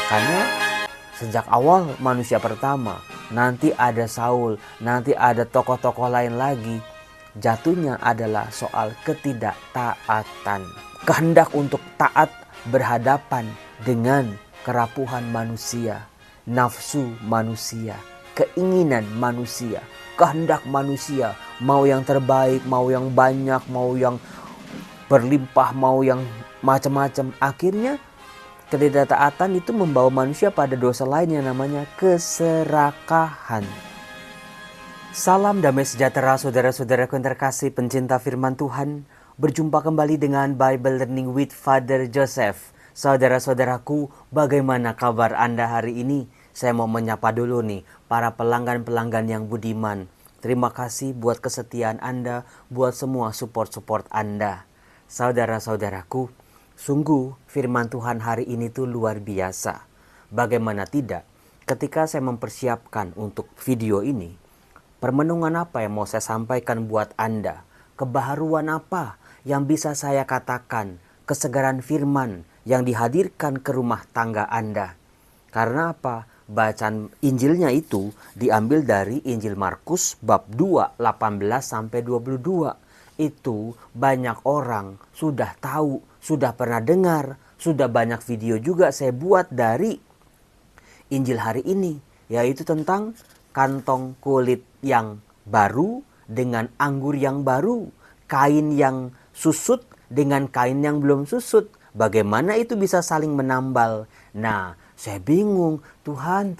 Karena sejak awal manusia pertama, nanti ada Saul, nanti ada tokoh-tokoh lain lagi. Jatuhnya adalah soal ketidaktaatan. Kehendak untuk taat berhadapan dengan kerapuhan manusia, nafsu manusia, keinginan manusia, kehendak manusia. Mau yang terbaik, mau yang banyak, mau yang berlimpah, mau yang macam-macam. Akhirnya ketidaktaatan itu membawa manusia pada dosa lain yang namanya keserakahan. Salam damai sejahtera saudara-saudaraku yang terkasih pencinta firman Tuhan. Berjumpa kembali dengan Bible Learning with Father Joseph. Saudara-saudaraku, bagaimana kabar Anda hari ini? Saya mau menyapa dulu nih para pelanggan-pelanggan yang budiman. Terima kasih buat kesetiaan Anda, buat semua support-support Anda. Saudara-saudaraku, sungguh firman Tuhan hari ini tuh luar biasa. Bagaimana tidak, ketika saya mempersiapkan untuk video ini, permenungan apa yang mau saya sampaikan buat Anda? Kebaharuan apa yang bisa saya katakan? Kesegaran firman yang dihadirkan ke rumah tangga Anda. Karena apa? Bacaan Injilnya itu diambil dari Injil Markus bab 2, 18-22. Itu banyak orang sudah tahu, sudah pernah dengar, sudah banyak video juga saya buat dari Injil hari ini, yaitu tentang kantong kulit yang baru dengan anggur yang baru, kain yang susut dengan kain yang belum susut. Bagaimana itu bisa saling menambal? Nah, saya bingung. Tuhan,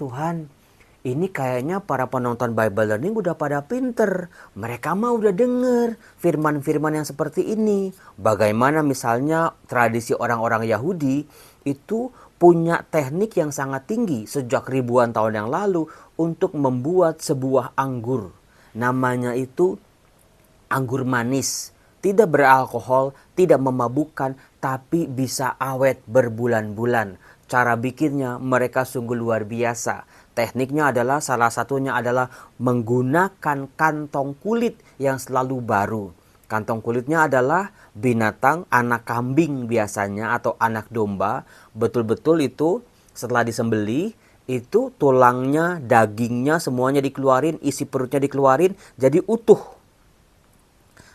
ini kayaknya para penonton Bible Learning udah pada pinter. Mereka mah udah denger firman-firman yang seperti ini. Bagaimana misalnya tradisi orang-orang Yahudi itu punya teknik yang sangat tinggi sejak ribuan tahun yang lalu untuk membuat sebuah anggur. Namanya itu anggur manis. Tidak beralkohol, tidak memabukkan, tapi bisa awet berbulan-bulan. Cara bikinnya mereka sungguh luar biasa. Tekniknya adalah salah satunya adalah menggunakan kantong kulit yang selalu baru. Kantong kulitnya adalah binatang anak kambing biasanya atau anak domba. Betul-betul itu setelah disembelih, itu tulangnya, dagingnya semuanya dikeluarin, isi perutnya dikeluarin jadi utuh.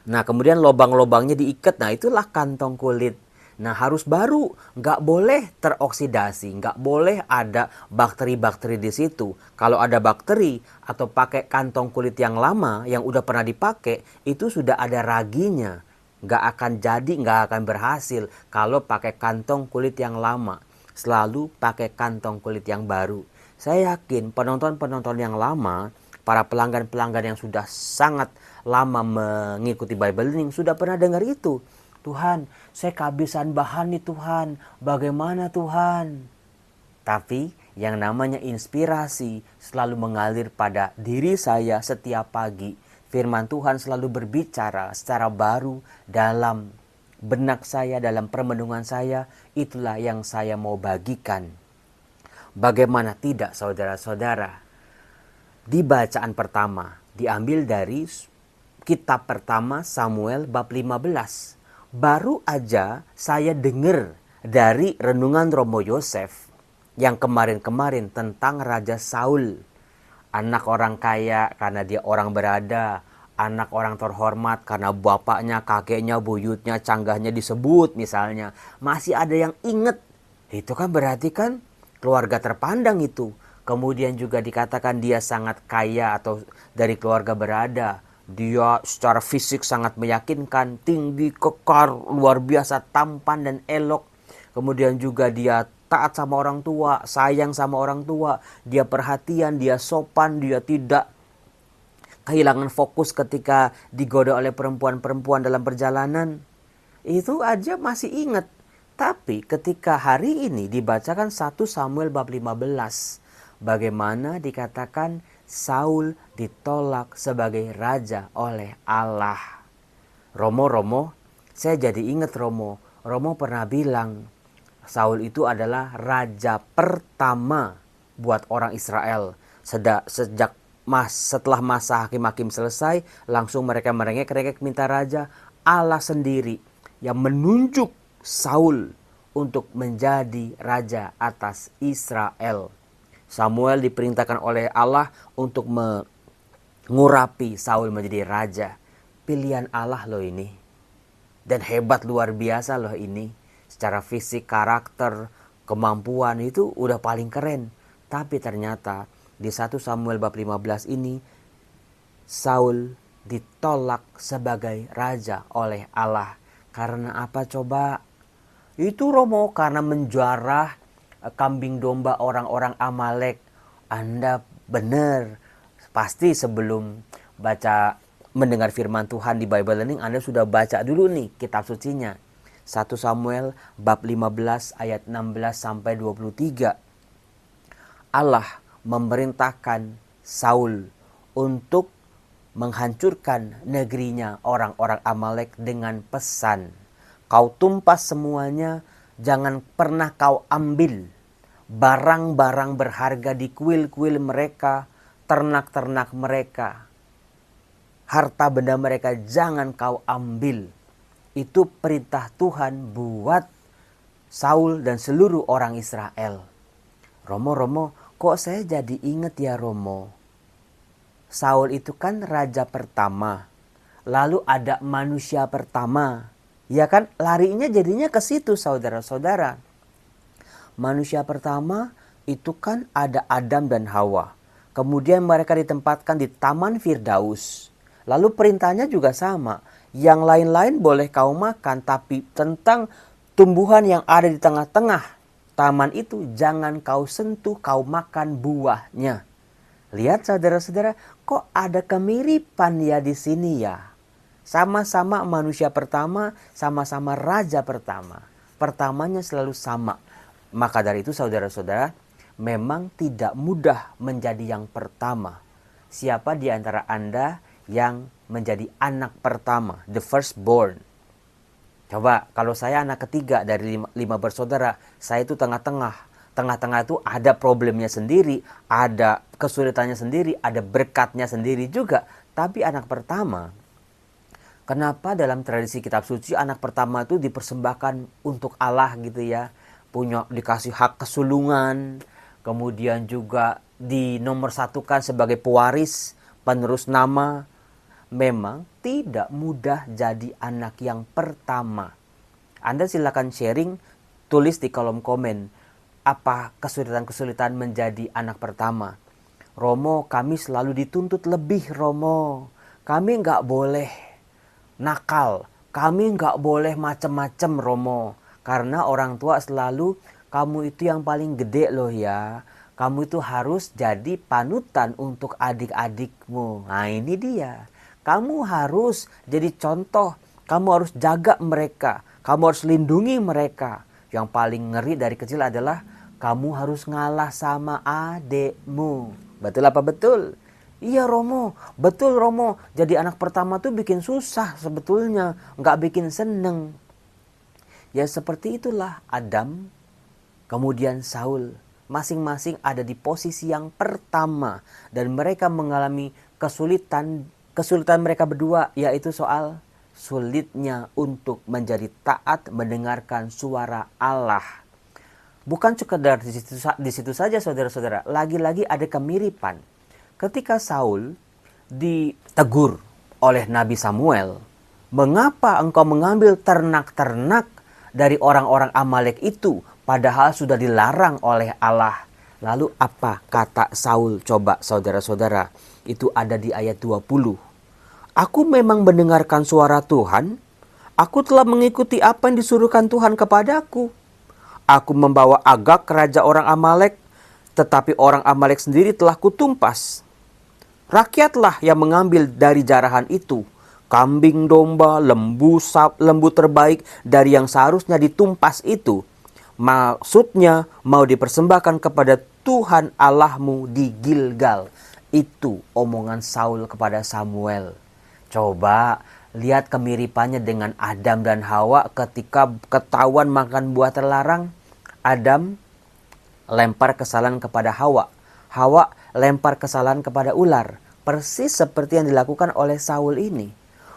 Nah, kemudian lobang-lobangnya diikat. Nah, itulah kantong kulit. Nah, harus baru. Nggak boleh teroksidasi. Nggak boleh ada bakteri-bakteri di situ. Kalau ada bakteri atau pakai kantong kulit yang lama, yang udah pernah dipakai, itu sudah ada raginya. Nggak akan jadi, nggak akan berhasil kalau pakai kantong kulit yang lama. Selalu pakai kantong kulit yang baru. Saya yakin penonton-penonton yang lama, para pelanggan-pelanggan yang sudah sangat lama mengikuti Bible Learning sudah pernah dengar itu. Tuhan, saya kehabisan bahan nih Tuhan. Bagaimana Tuhan? Tapi yang namanya inspirasi selalu mengalir pada diri saya setiap pagi. Firman Tuhan selalu berbicara secara baru dalam benak saya, dalam permenungan saya. Itulah yang saya mau bagikan. Bagaimana tidak saudara-saudara? Di bacaan pertama diambil dari kitab pertama Samuel bab 15. Baru aja saya dengar dari renungan Romo Yosef yang kemarin-kemarin tentang Raja Saul. Anak orang kaya karena dia orang berada, anak orang terhormat karena bapaknya, kakeknya, buyutnya, canggahnya disebut misalnya. Masih ada yang inget. Itu kan berarti kan keluarga terpandang itu. Kemudian juga dikatakan dia sangat kaya atau dari keluarga berada. Dia secara fisik sangat meyakinkan, tinggi, kekar, luar biasa, tampan dan elok. Kemudian juga dia taat sama orang tua, sayang sama orang tua. Dia perhatian, dia sopan, dia tidak kehilangan fokus ketika digoda oleh perempuan-perempuan dalam perjalanan. Itu aja masih ingat. Tapi ketika hari ini dibacakan 1 Samuel bab 15. Bagaimana dikatakan Saul ditolak sebagai raja oleh Allah. Romo, saya jadi ingat Romo. Romo pernah bilang Saul itu adalah raja pertama buat orang Israel. Setelah masa hakim-hakim selesai, langsung mereka merengek minta raja. Allah sendiri yang menunjuk Saul untuk menjadi raja atas Israel. Samuel diperintahkan oleh Allah untuk mengurapi Saul menjadi raja. Pilihan Allah loh ini. Dan hebat luar biasa loh ini. Secara fisik, karakter, kemampuan itu udah paling keren. Tapi ternyata di 1 Samuel bab 15 ini Saul ditolak sebagai raja oleh Allah. Karena apa coba? Itu Romo, karena menjarah kambing domba orang-orang Amalek. Anda benar. Pasti sebelum mendengar firman Tuhan di Bible Learning, Anda sudah baca dulu nih kitab sucinya. 1 Samuel bab 15 ayat 16 sampai 23. Allah memerintahkan Saul untuk menghancurkan negerinya orang-orang Amalek dengan pesan, kau tumpas semuanya, jangan pernah kau ambil barang-barang berharga di kuil-kuil mereka, ternak-ternak mereka. Harta benda mereka jangan kau ambil. Itu perintah Tuhan buat Saul dan seluruh orang Israel. Romo, kok saya jadi ingat ya Romo. Saul itu kan raja pertama. Lalu ada manusia pertama. Ya kan, larinya jadinya ke situ saudara-saudara. Manusia pertama itu kan ada Adam dan Hawa. Kemudian mereka ditempatkan di Taman Firdaus. Lalu perintahnya juga sama. Yang lain-lain boleh kau makan, tapi tentang tumbuhan yang ada di tengah-tengah taman itu jangan kau sentuh, kau makan buahnya. Lihat saudara-saudara, kok ada kemiripan ya di sini ya. Sama-sama manusia pertama, sama-sama raja pertama. Pertamanya selalu sama. Maka dari itu saudara-saudara, memang tidak mudah menjadi yang pertama. Siapa di antara Anda yang menjadi anak pertama, the firstborn? Coba, kalau saya anak ketiga dari 5 bersaudara, saya itu tengah-tengah. Tengah-tengah itu ada problemnya sendiri, ada kesulitannya sendiri, ada berkatnya sendiri juga. Tapi anak pertama, kenapa dalam tradisi kitab suci anak pertama itu dipersembahkan untuk Allah gitu ya? Dikasih hak kesulungan, kemudian juga dinomorsatukan sebagai pewaris, penerus nama. Memang tidak mudah jadi anak yang pertama. Anda silakan sharing, tulis di kolom komen apa kesulitan-kesulitan menjadi anak pertama. Romo, kami selalu dituntut lebih Romo. Kami nggak boleh nakal, kami nggak boleh macem-macem Romo. Karena orang tua selalu, kamu itu yang paling gede loh ya. Kamu itu harus jadi panutan untuk adik-adikmu. Nah ini dia. Kamu harus jadi contoh. Kamu harus jaga mereka. Kamu harus lindungi mereka. Yang paling ngeri dari kecil adalah kamu harus ngalah sama adekmu. Betul apa betul? Iya Romo, betul Romo. Jadi anak pertama tuh bikin susah sebetulnya. Nggak bikin seneng. Ya seperti itulah Adam, kemudian Saul. Masing-masing ada di posisi yang pertama. Dan mereka mengalami kesulitan mereka berdua, yaitu soal sulitnya untuk menjadi taat mendengarkan suara Allah. Bukan sekedar di situ saja saudara-saudara, lagi-lagi ada kemiripan. Ketika Saul ditegur oleh Nabi Samuel, mengapa engkau mengambil ternak-ternak dari orang-orang Amalek itu, padahal sudah dilarang oleh Allah? Lalu apa kata Saul? Coba saudara-saudara, itu ada di ayat 20. Aku memang mendengarkan suara Tuhan. Aku telah mengikuti apa yang disuruhkan Tuhan kepadaku. Aku membawa Agag ke raja orang Amalek, tetapi orang Amalek sendiri telah kutumpas. Rakyatlah yang mengambil dari jarahan itu kambing domba, lembu terbaik dari yang seharusnya ditumpas itu. Maksudnya mau dipersembahkan kepada Tuhan Allahmu di Gilgal. Itu omongan Saul kepada Samuel. Coba lihat kemiripannya dengan Adam dan Hawa ketika ketahuan makan buah terlarang. Adam lempar kesalahan kepada Hawa. Hawa lempar kesalahan kepada ular. Persis seperti yang dilakukan oleh Saul ini.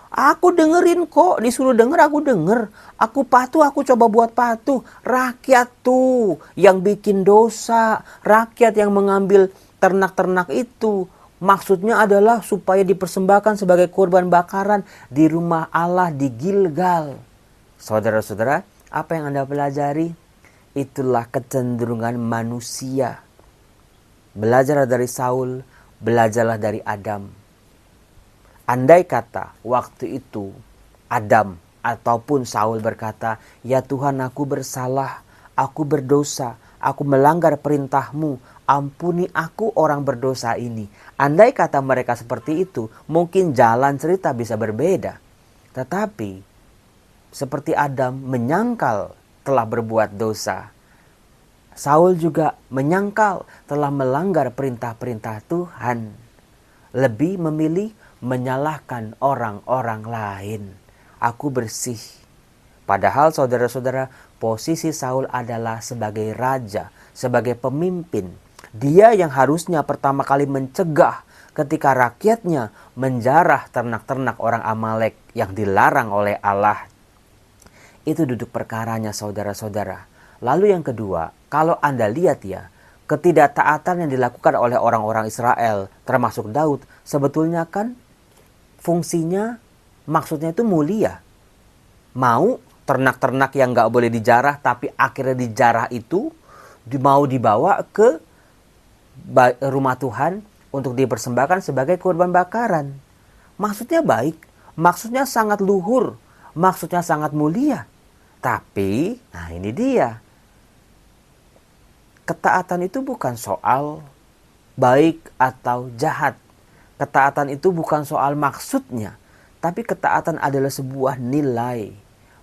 Aku dengerin kok, disuruh denger aku denger. Aku patuh, aku coba buat patuh. Rakyat tuh yang bikin dosa, rakyat yang mengambil ternak-ternak itu. Maksudnya adalah supaya dipersembahkan sebagai korban bakaran di rumah Allah di Gilgal. Saudara-saudara, apa yang Anda pelajari? Itulah kecenderungan manusia. Belajarlah dari Saul, belajarlah dari Adam. Andai kata waktu itu Adam ataupun Saul berkata, "Ya Tuhan, aku bersalah, aku berdosa, aku melanggar perintah-Mu, ampuni aku orang berdosa ini." Andai kata mereka seperti itu, mungkin jalan cerita bisa berbeda. Tetapi seperti Adam menyangkal telah berbuat dosa, Saul juga menyangkal telah melanggar perintah-perintah Tuhan. Lebih memilih menyalahkan orang-orang lain. Aku bersih. Padahal saudara-saudara, posisi Saul adalah sebagai raja, sebagai pemimpin. Dia yang harusnya pertama kali mencegah ketika rakyatnya menjarah ternak-ternak orang Amalek yang dilarang oleh Allah. Itu duduk perkaranya saudara-saudara. Lalu yang kedua, kalau Anda lihat ya, ketidaktaatan yang dilakukan oleh orang-orang Israel, termasuk Daud, sebetulnya kan fungsinya, maksudnya itu mulia. Mau ternak-ternak yang gak boleh dijarah, tapi akhirnya dijarah itu mau dibawa ke rumah Tuhan untuk dipersembahkan sebagai korban bakaran. Maksudnya baik, maksudnya sangat luhur, maksudnya sangat mulia. Tapi, nah ini dia. Ketaatan itu bukan soal baik atau jahat. Ketaatan itu bukan soal maksudnya. Tapi ketaatan adalah sebuah nilai.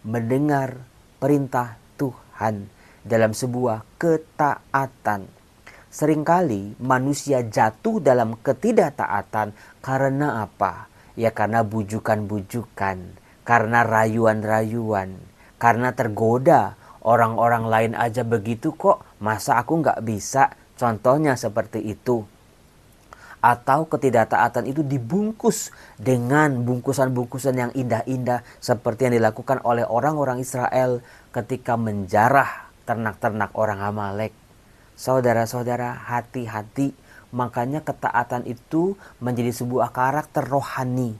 Mendengar perintah Tuhan dalam sebuah ketaatan. Seringkali manusia jatuh dalam ketidaktaatan karena apa? Ya karena bujukan-bujukan. Karena rayuan-rayuan. Karena tergoda. Orang-orang lain aja begitu kok, masa aku nggak bisa? Contohnya seperti itu. Atau ketidaktaatan itu dibungkus dengan bungkusan-bungkusan yang indah-indah seperti yang dilakukan oleh orang-orang Israel ketika menjarah ternak-ternak orang Amalek. Saudara-saudara, hati-hati. Makanya ketaatan itu menjadi sebuah karakter rohani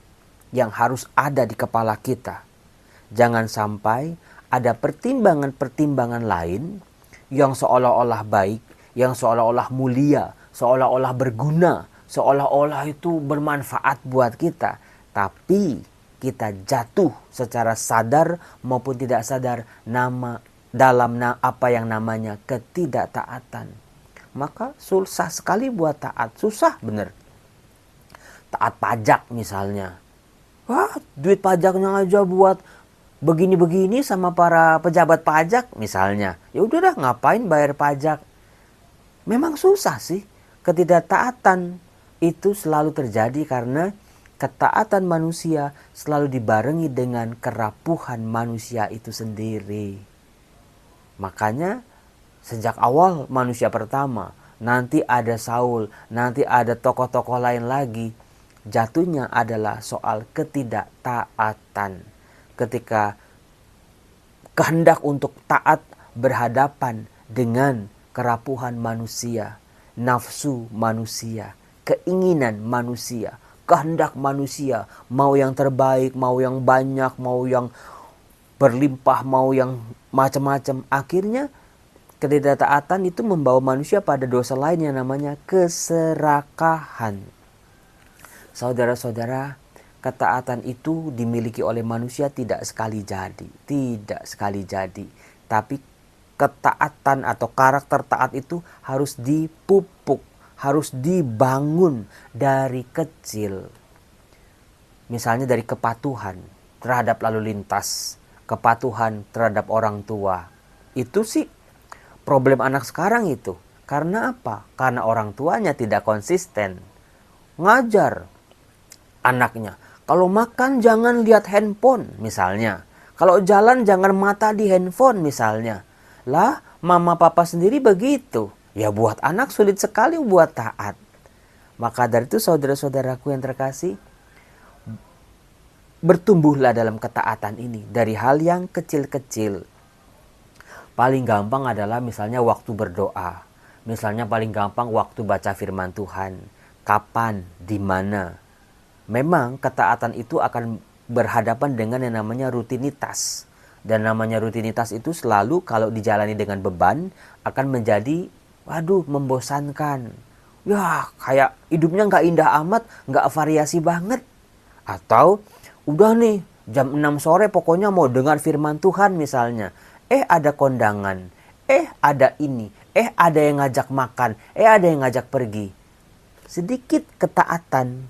yang harus ada di kepala kita. Jangan sampai ada pertimbangan-pertimbangan lain yang seolah-olah baik, yang seolah-olah mulia, seolah-olah berguna, seolah-olah itu bermanfaat buat kita. Tapi kita jatuh secara sadar maupun tidak sadar dalam apa yang namanya ketidaktaatan. Maka susah sekali buat taat, susah bener. Taat pajak misalnya. Wah, duit pajaknya aja buat begini-begini sama para pejabat pajak misalnya. Ya udah dah, ngapain bayar pajak? Memang susah sih. Ketidaktaatan itu selalu terjadi karena ketaatan manusia selalu dibarengi dengan kerapuhan manusia itu sendiri. Makanya sejak awal manusia pertama, nanti ada Saul, nanti ada tokoh-tokoh lain lagi, jatuhnya adalah soal ketidaktaatan. Ketika kehendak untuk taat berhadapan dengan kerapuhan manusia, nafsu manusia, keinginan manusia, kehendak manusia, mau yang terbaik, mau yang banyak, mau yang berlimpah, mau yang macam-macam. Akhirnya ketidaktaatan itu membawa manusia pada dosa lain yang namanya keserakahan. Saudara-saudara, ketaatan itu dimiliki oleh manusia tidak sekali jadi. Tapi ketaatan atau karakter taat itu harus dipupuk, harus dibangun dari kecil. Misalnya dari kepatuhan terhadap lalu lintas, kepatuhan terhadap orang tua. Itu sih problem anak sekarang itu. Karena apa? Karena orang tuanya tidak konsisten. Ngajar anaknya. Kalau makan jangan lihat handphone misalnya. Kalau jalan jangan mata di handphone misalnya. Lah, mama papa sendiri begitu. Ya buat anak sulit sekali buat taat. Maka dari itu saudara-saudaraku yang terkasih, Bertumbuhlah dalam ketaatan ini dari hal yang kecil-kecil. Paling gampang adalah misalnya waktu berdoa. Misalnya paling gampang waktu baca firman Tuhan. Kapan, di mana. Memang ketaatan itu akan berhadapan dengan yang namanya rutinitas. Dan namanya rutinitas itu selalu kalau dijalani dengan beban akan menjadi, waduh, membosankan. Ya, kayak hidupnya nggak indah amat, nggak variasi banget. Atau udah nih jam 6 sore pokoknya mau dengar firman Tuhan misalnya. Ada kondangan. Ada ini. Ada yang ngajak makan. Ada yang ngajak pergi. Sedikit ketaatan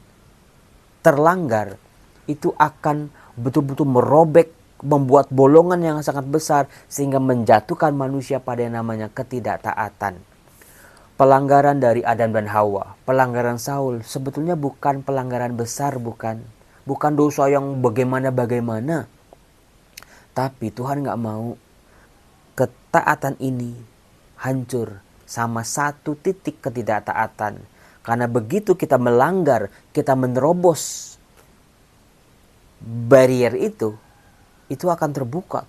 terlanggar itu akan betul-betul merobek, membuat bolongan yang sangat besar sehingga menjatuhkan manusia pada yang namanya ketidaktaatan. Pelanggaran dari Adam dan Hawa, pelanggaran Saul sebetulnya bukan pelanggaran besar, bukan dosa yang bagaimana-bagaimana. Tapi Tuhan gak mau ketaatan ini hancur sama satu titik ketidaktaatan. Karena begitu kita melanggar, kita menerobos barrier itu akan terbuka.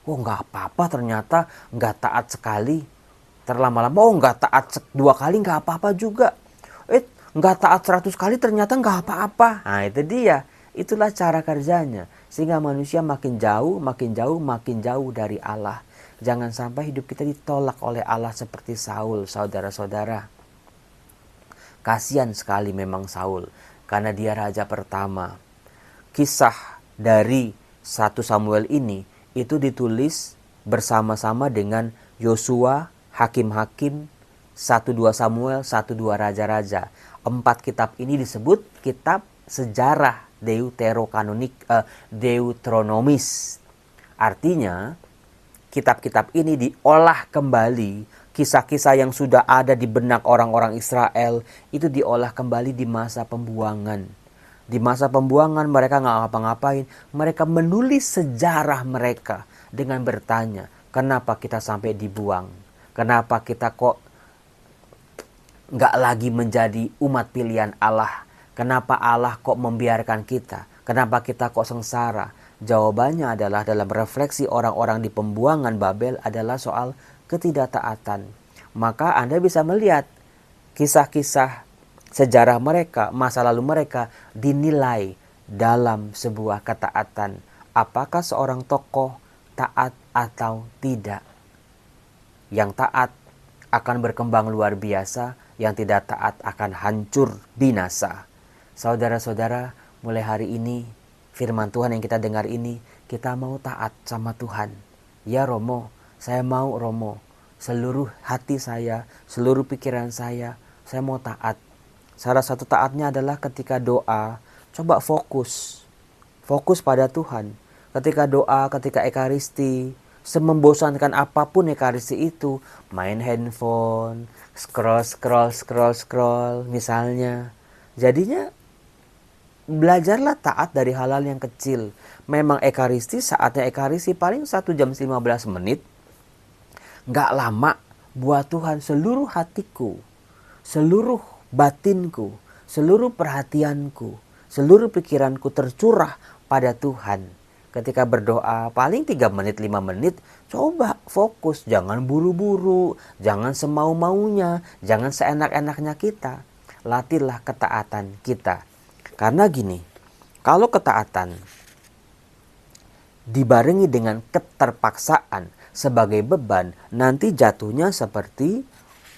Oh gak apa-apa ternyata gak taat sekali. Terlama-lama gak taat 2 kali gak apa-apa juga. Nggak taat 100 kali ternyata nggak apa-apa. Nah itu dia. Itulah cara kerjanya. Sehingga manusia makin jauh dari Allah. Jangan sampai hidup kita ditolak oleh Allah seperti Saul, saudara-saudara. Kasihan sekali memang Saul. Karena dia raja pertama. Kisah dari 1 Samuel ini itu ditulis bersama-sama dengan Yosua, Hakim-Hakim, 1-2 Samuel, 1-2 Raja-Raja. 4 kitab ini disebut kitab sejarah Deuteronomis. Artinya kitab-kitab ini diolah kembali. Kisah-kisah yang sudah ada di benak orang-orang Israel itu diolah kembali di masa pembuangan. Di masa pembuangan mereka nggak ngapa-ngapain. Mereka menulis sejarah mereka dengan bertanya, kenapa kita sampai dibuang? Kenapa kita kok nggak lagi menjadi umat pilihan Allah? Kenapa Allah kok membiarkan kita? Kenapa kita kok sengsara? Jawabannya adalah dalam refleksi orang-orang di pembuangan Babel adalah soal ketidaktaatan. Maka Anda bisa melihat kisah-kisah sejarah mereka, masa lalu mereka dinilai dalam sebuah ketaatan. Apakah seorang tokoh taat atau tidak? Yang taat akan berkembang luar biasa, yang tidak taat akan hancur binasa. Saudara-saudara, mulai hari ini firman Tuhan yang kita dengar ini, kita mau taat sama Tuhan. Ya Romo, saya mau Romo. Seluruh hati saya, seluruh pikiran saya mau taat. Salah satu taatnya adalah ketika doa, coba fokus. Fokus pada Tuhan. Ketika doa, ketika ekaristi, semembosankan apapun ekaristi itu, main handphone, scroll misalnya. Jadinya belajarlah taat dari hal-hal yang kecil. Memang ekaristi, saatnya ekaristi paling 1 jam 15 menit. Gak lama, buat Tuhan seluruh hatiku, seluruh batinku, seluruh perhatianku, seluruh pikiranku tercurah pada Tuhan. Ketika berdoa paling 3 menit, 5 menit, coba fokus. Jangan buru-buru, jangan semau-maunya, jangan seenak-enaknya kita. Latihlah ketaatan kita. Karena gini, kalau ketaatan dibarengi dengan keterpaksaan sebagai beban, nanti jatuhnya seperti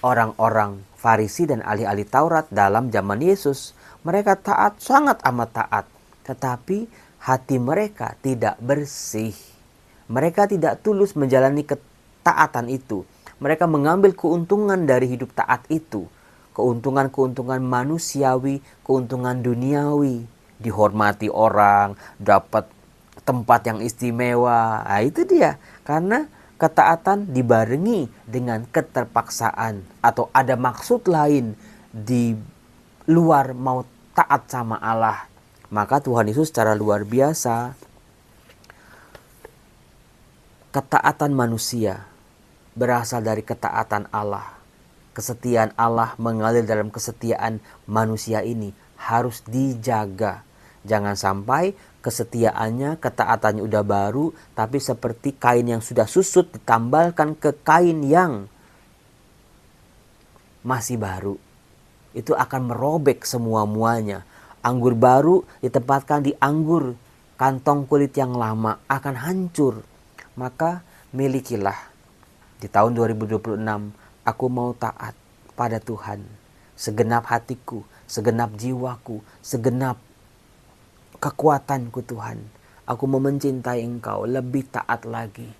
orang-orang Farisi dan ahli-ahli Taurat dalam zaman Yesus. Mereka taat, sangat amat taat. Tetapi hati mereka tidak bersih. Mereka tidak tulus menjalani ketaatan itu. Mereka mengambil keuntungan dari hidup taat itu. Keuntungan-keuntungan manusiawi, keuntungan duniawi. Dihormati orang, dapat tempat yang istimewa. Nah, itu dia. Karena ketaatan dibarengi dengan keterpaksaan. Atau ada maksud lain di luar mau taat sama Allah. Maka Tuhan Yesus secara luar biasa, ketaatan manusia berasal dari ketaatan Allah. Kesetiaan Allah mengalir dalam kesetiaan manusia ini harus dijaga. Jangan sampai kesetiaannya, ketaatannya udah baru, tapi seperti kain yang sudah susut ditambalkan ke kain yang masih baru. Itu akan merobek semua-muanya. Anggur baru ditempatkan di anggur kantong kulit yang lama akan hancur. Maka milikilah. Di tahun 2026 aku mau taat pada Tuhan. Segenap hatiku, segenap jiwaku, segenap kekuatanku Tuhan. Aku mau mencintai Engkau lebih taat lagi.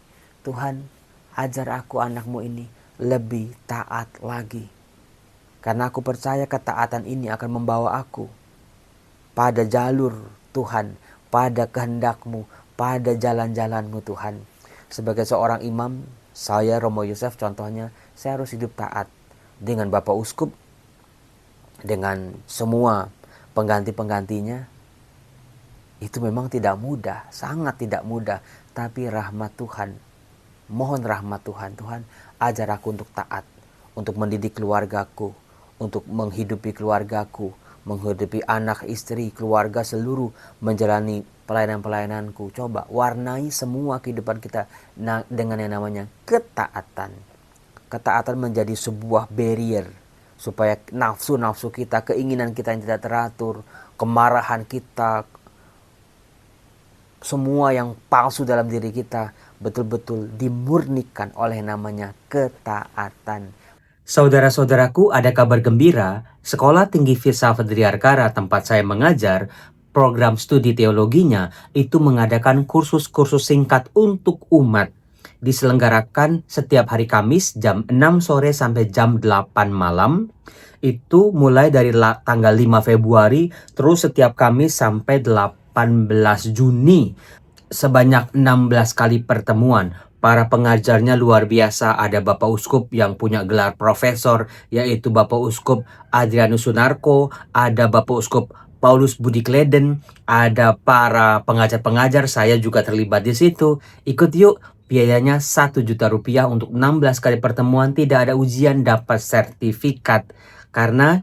Tuhan, ajar aku anakmu ini lebih taat lagi. Karena aku percaya ketaatan ini akan membawa aku pada jalur Tuhan, pada kehendak-Mu, pada jalan-jalan-Mu Tuhan. Sebagai seorang imam, saya Romo Yosef contohnya, saya harus hidup taat dengan Bapak Uskup, dengan semua pengganti-penggantinya. Itu memang tidak mudah, sangat tidak mudah. Tapi rahmat Tuhan, mohon rahmat Tuhan. Tuhan, ajar aku untuk taat, untuk mendidik keluargaku, untuk menghidupi keluargaku, menghidupi anak, istri, keluarga seluruh, menjalani pelayanan-pelayananku. Coba warnai semua kehidupan kita dengan yang namanya ketaatan. Ketaatan menjadi sebuah barrier supaya nafsu-nafsu kita, keinginan kita yang tidak teratur, kemarahan kita, semua yang palsu dalam diri kita betul-betul dimurnikan oleh namanya ketaatan. Saudara-saudaraku, ada kabar gembira. Sekolah Tinggi Filsafat Driarkara tempat saya mengajar, program studi teologinya itu mengadakan kursus-kursus singkat untuk umat. Diselenggarakan setiap hari Kamis jam 6 sore sampai jam 8 malam. Itu mulai dari tanggal 5 Februari terus setiap Kamis sampai 18 Juni. Sebanyak 16 kali pertemuan. Para pengajarnya luar biasa. Ada Bapak Uskup yang punya gelar profesor, yaitu Bapak Uskup Adrianus Sunarko. Ada Bapak Uskup Paulus Budi Kleden. Ada para pengajar-pengajar, saya juga terlibat di situ. Ikut yuk. Biayanya 1 juta rupiah untuk 16 kali pertemuan. Tidak ada ujian, dapat sertifikat. Karena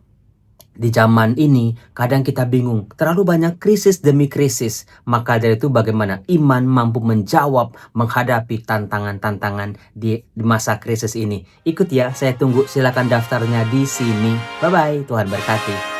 di zaman ini kadang kita bingung, terlalu banyak krisis demi krisis. Maka dari itu bagaimana iman mampu menjawab, menghadapi tantangan-tantangan di masa krisis ini. Ikut ya, saya tunggu, silakan daftarnya di sini. Bye-bye, Tuhan berkati.